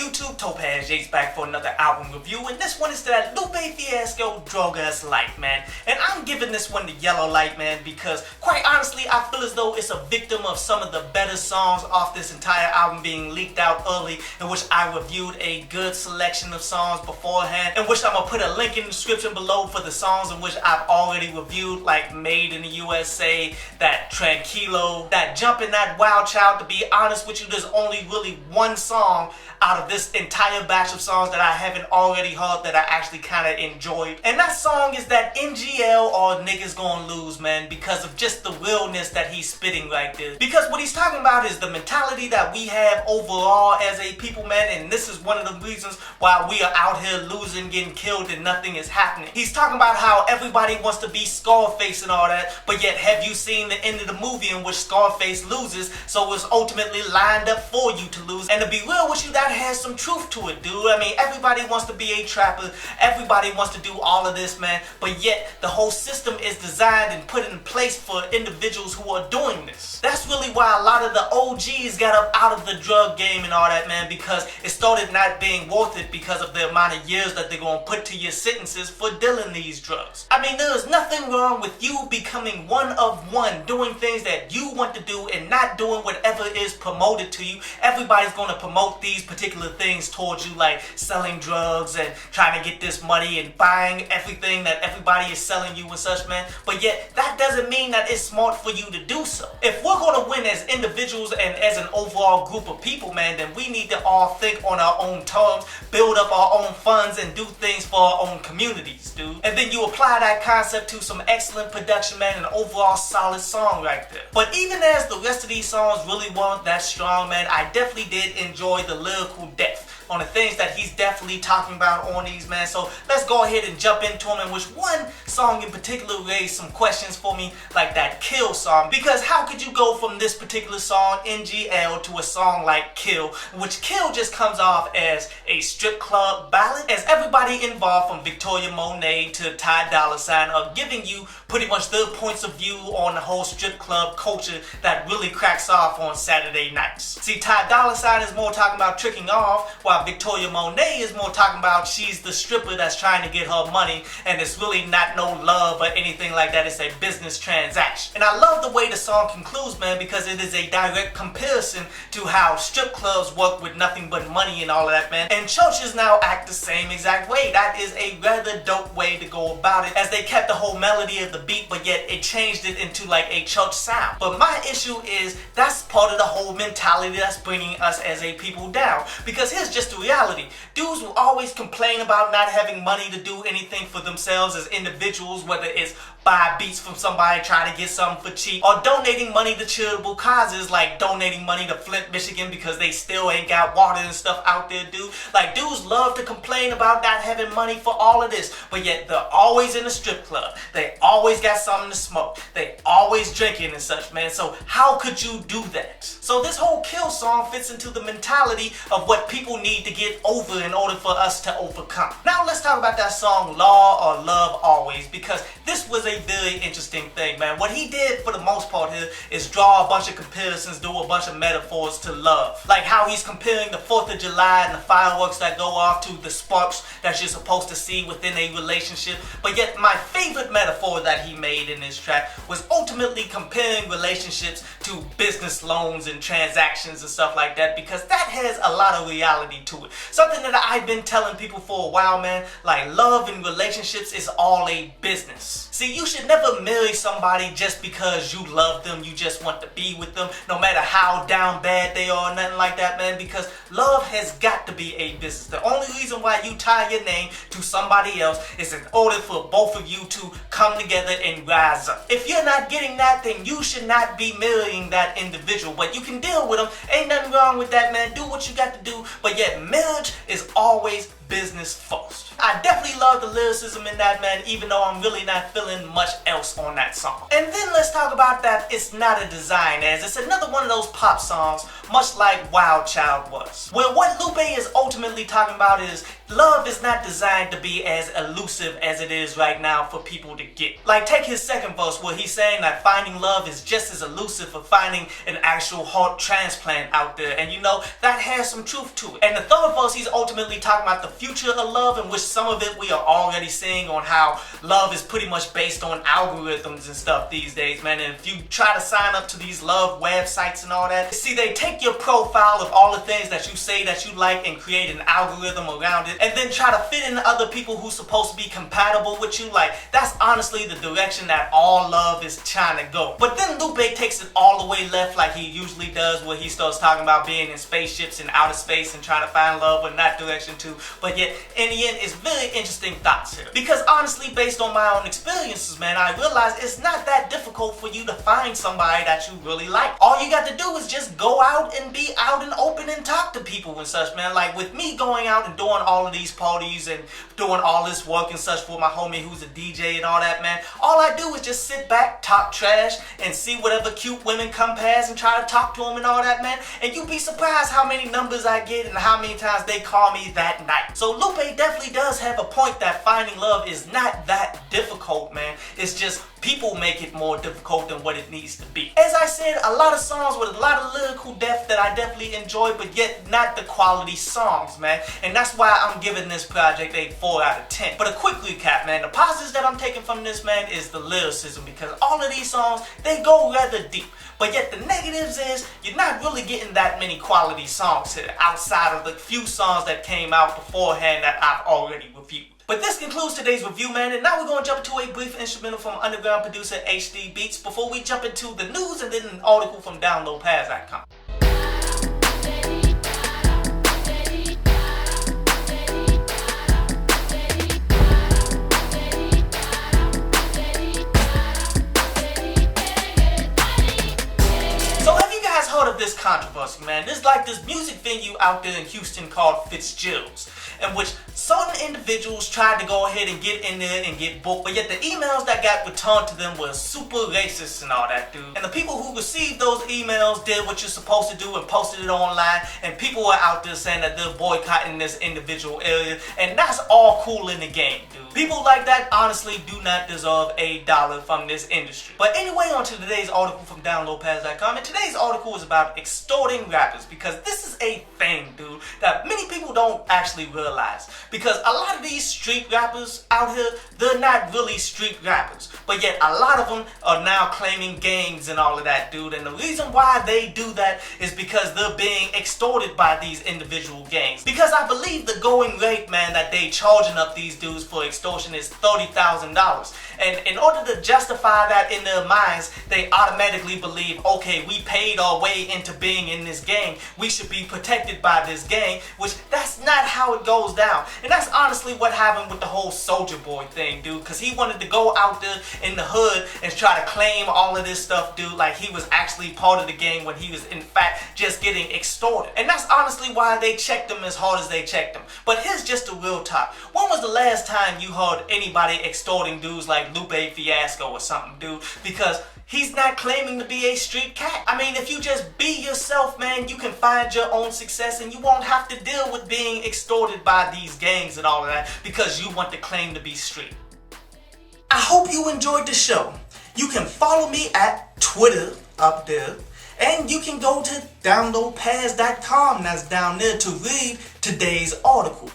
YouTube? Topaz Yates back for another album review, and this one is that Lupe Fiasco Drogas light, man. And I'm giving this one the yellow light, man, because quite honestly, I feel as though it's a victim of some of the better songs off this entire album being leaked out early, in which I reviewed a good selection of songs beforehand, in which I'm gonna put a link in the description below for the songs in which I've already reviewed, like Made in the USA, that Tranquilo, that Jumpin' That Wild Child. To be honest with you, there's only really one song out of this entire batch of songs that I haven't already heard that I actually kind of enjoyed. And that song is that NGL or Niggas Gonna Lose, man, because of just the realness that he's spitting right there. Because what he's talking about is the mentality that we have overall as a people, man, and this is one of the reasons why we are out here losing, getting killed, and nothing is happening. He's talking about how everybody wants to be Scarface and all that, but yet have you seen the end of the movie in which Scarface loses, so it's ultimately lined up for you to lose? And to be real with you, that has some truth to it, dude. I mean, everybody wants to be a trapper, everybody wants to do all of this, man, but yet the whole system is designed and put in place for individuals who are doing this. That's really why a lot of the OGs got up out of the drug game and all that, man, because it started not being worth it because of the amount of years that they're going to put to your sentences for dealing these drugs. I mean, there is nothing wrong with you becoming one of one, doing things that you want to do and not doing whatever is promoted to you. Everybody's going to promote these particular things towards you, like selling drugs and trying to get this money and buying everything that everybody is selling you and such, man. But yet, that doesn't mean that it's smart for you to do so. If we're going to win as individuals and as an overall group of people, man, then we need to all think on our own terms, build up our own funds, and do things for our own communities, dude. And then you apply that concept to some excellent production, man, and overall solid song right there. But even as the rest of these songs really weren't that strong, man, I definitely did enjoy the lyrical depth on the things that he's definitely talking about on these, man. So let's go ahead and jump into them, in which one song in particular raised some questions for me, like that Kill song. Because how could you go from this particular song, NGL, to a song like Kill, which Kill just comes off as a strip club ballad, as everybody involved from Victoria Monet to Ty Dolla $ign are giving you pretty much their points of view on the whole strip club culture that really cracks off on Saturday nights. See, Ty Dolla $ign is more talking about tricking off, while Victoria Monet is more talking about she's the stripper that's trying to get her money, and it's really not no love or anything like that. It's a business transaction. And I love the way the song concludes, man, because it is a direct comparison to how strip clubs work with nothing but money and all of that, man. And churches now act the same exact way. That is a rather dope way to go about it, as they kept the whole melody of the beat, but yet it changed it into like a church sound. But my issue is that's part of the whole mentality that's bringing us as a people down. Because here's just the reality. Dudes will always complain about not having money to do anything for themselves as individuals, whether it's buy beats from somebody trying to get something for cheap, or donating money to charitable causes, like donating money to Flint, Michigan, because they still ain't got water and stuff out there, dude. Like, dudes love to complain about not having money for all of this, but yet they're always in a strip club. They always got something to smoke. They always drinking and such, man. So how could you do that? So this whole Kill song fits into the mentality of what people need to get over in order for us to overcome. Now let's talk about that song Law or Love Always, because this was a very interesting thing, man. What he did for the most part here is draw a bunch of comparisons, do a bunch of metaphors to love. Like how he's comparing the 4th of July and the fireworks that go off to the sparks that you're supposed to see within a relationship. But yet my favorite metaphor that he made in this track was ultimately comparing relationships to business loans and transactions and stuff like that, because that has a lot of reality to it. Something that I've been telling people for a while, man, like love and relationships is all a business. See, you should never marry somebody just because you love them, you just want to be with them, no matter how down bad they are, nothing like that, man, because love has got to be a business. The only reason why you tie your name to somebody else is in order for both of you to come together and rise up. If you're not getting that, then you should not be marrying that individual, but you can deal with them. Ain't nothing wrong with that, man. Do what you got to do, but yet marriage is always business first. I definitely love the lyricism in that, man, even though I'm really not feeling much else on that song. And then let's talk about that It's Not a Design, as it's another one of those pop songs, much like Wild Child was, where what Lupe is ultimately talking about is love is not designed to be as elusive as it is right now for people to get. Like, take his second verse where he's saying that finding love is just as elusive for finding an actual heart transplant out there. And you know, that has some truth to it. And the third verse, he's ultimately talking about the future of love, in which some of it we are already seeing on how love is pretty much based on algorithms and stuff these days, man. And if you try to sign up to these love websites and all that, see, they take your profile of all the things that you say that you like and create an algorithm around it, and then try to fit in other people who's supposed to be compatible with you. Like, that's honestly the direction that all love is trying to go. But then Lupe takes it all the way left, like he usually does, where he starts talking about being in spaceships in outer space and trying to find love in that direction too. But yet, in the end, it's very interesting thoughts here. Because honestly, based on my own experiences, man, I realize it's not that difficult for you to find somebody that you really like. All you got to do is just go out and be out and open and talk to people and such, man. Like with me going out and doing all of these parties and doing all this work and such for my homie who's a DJ and all that, man, all I do is just sit back, talk trash, and see whatever cute women come past and try to talk to them and all that, man. And you'd be surprised how many numbers I get and how many times they call me that night. So Lupe definitely does have a point that finding love is not that difficult, man. It's just people make it more difficult than what it needs to be. As I said, a lot of songs with a lot of lyrical depth that I definitely enjoy, but yet not the quality songs, man. And that's why I'm giving this project a 4 out of 10. But a quick recap, man. The positives that I'm taking from this, man, is the lyricism, because all of these songs, they go rather deep. But yet the negatives is you're not really getting that many quality songs here outside of the few songs that came out beforehand that I've already reviewed. But this concludes today's review, man, and now we're going to jump into a brief instrumental from underground producer HD Beats before we jump into the news and then an article from DownloadPads.com. Heard of this controversy, man. There's like this music venue out there in Houston called Fitzgerald's, in which certain individuals tried to go ahead and get in there and get booked, but yet the emails that got returned to them were super racist and all that, dude. And the people who received those emails did what you're supposed to do and posted it online, and people were out there saying that they're boycotting this individual area, and that's all cool in the game, dude. People like that honestly do not deserve $1 from this industry. But anyway, on to today's article from DownloadPads.com, and today's article is about extorting rappers, because this is a thing, dude, that many people don't actually realize. Because a lot of these street rappers out here, they're not really street rappers, but yet a lot of them are now claiming gangs and all of that, dude. And the reason why they do that is because they're being extorted by these individual gangs. Because I believe the going rate, man, that they charging up these dudes for extortion is $30,000. And in order to justify that in their minds, they automatically believe, okay, we paid our way into being in this gang, we should be protected by this gang, which that's not how it goes down. And that's honestly what happened with the whole Soulja Boy thing, dude, because he wanted to go out there in the hood and try to claim all of this stuff, dude, like he was actually part of the gang when he was in fact just getting extorted. And that's honestly why they checked him as hard as they checked him. But here's just the real talk. When was the last time you heard anybody extorting dudes like Lupe Fiasco or something, dude? Because he's not claiming to be a street cat. I mean, if you just be yourself, man, you can find your own success and you won't have to deal with being extorted by these gangs and all of that because you want to claim to be street. I hope you enjoyed the show. You can follow me at Twitter up there, and you can go to downloadpads.com, that's down there, to read today's article.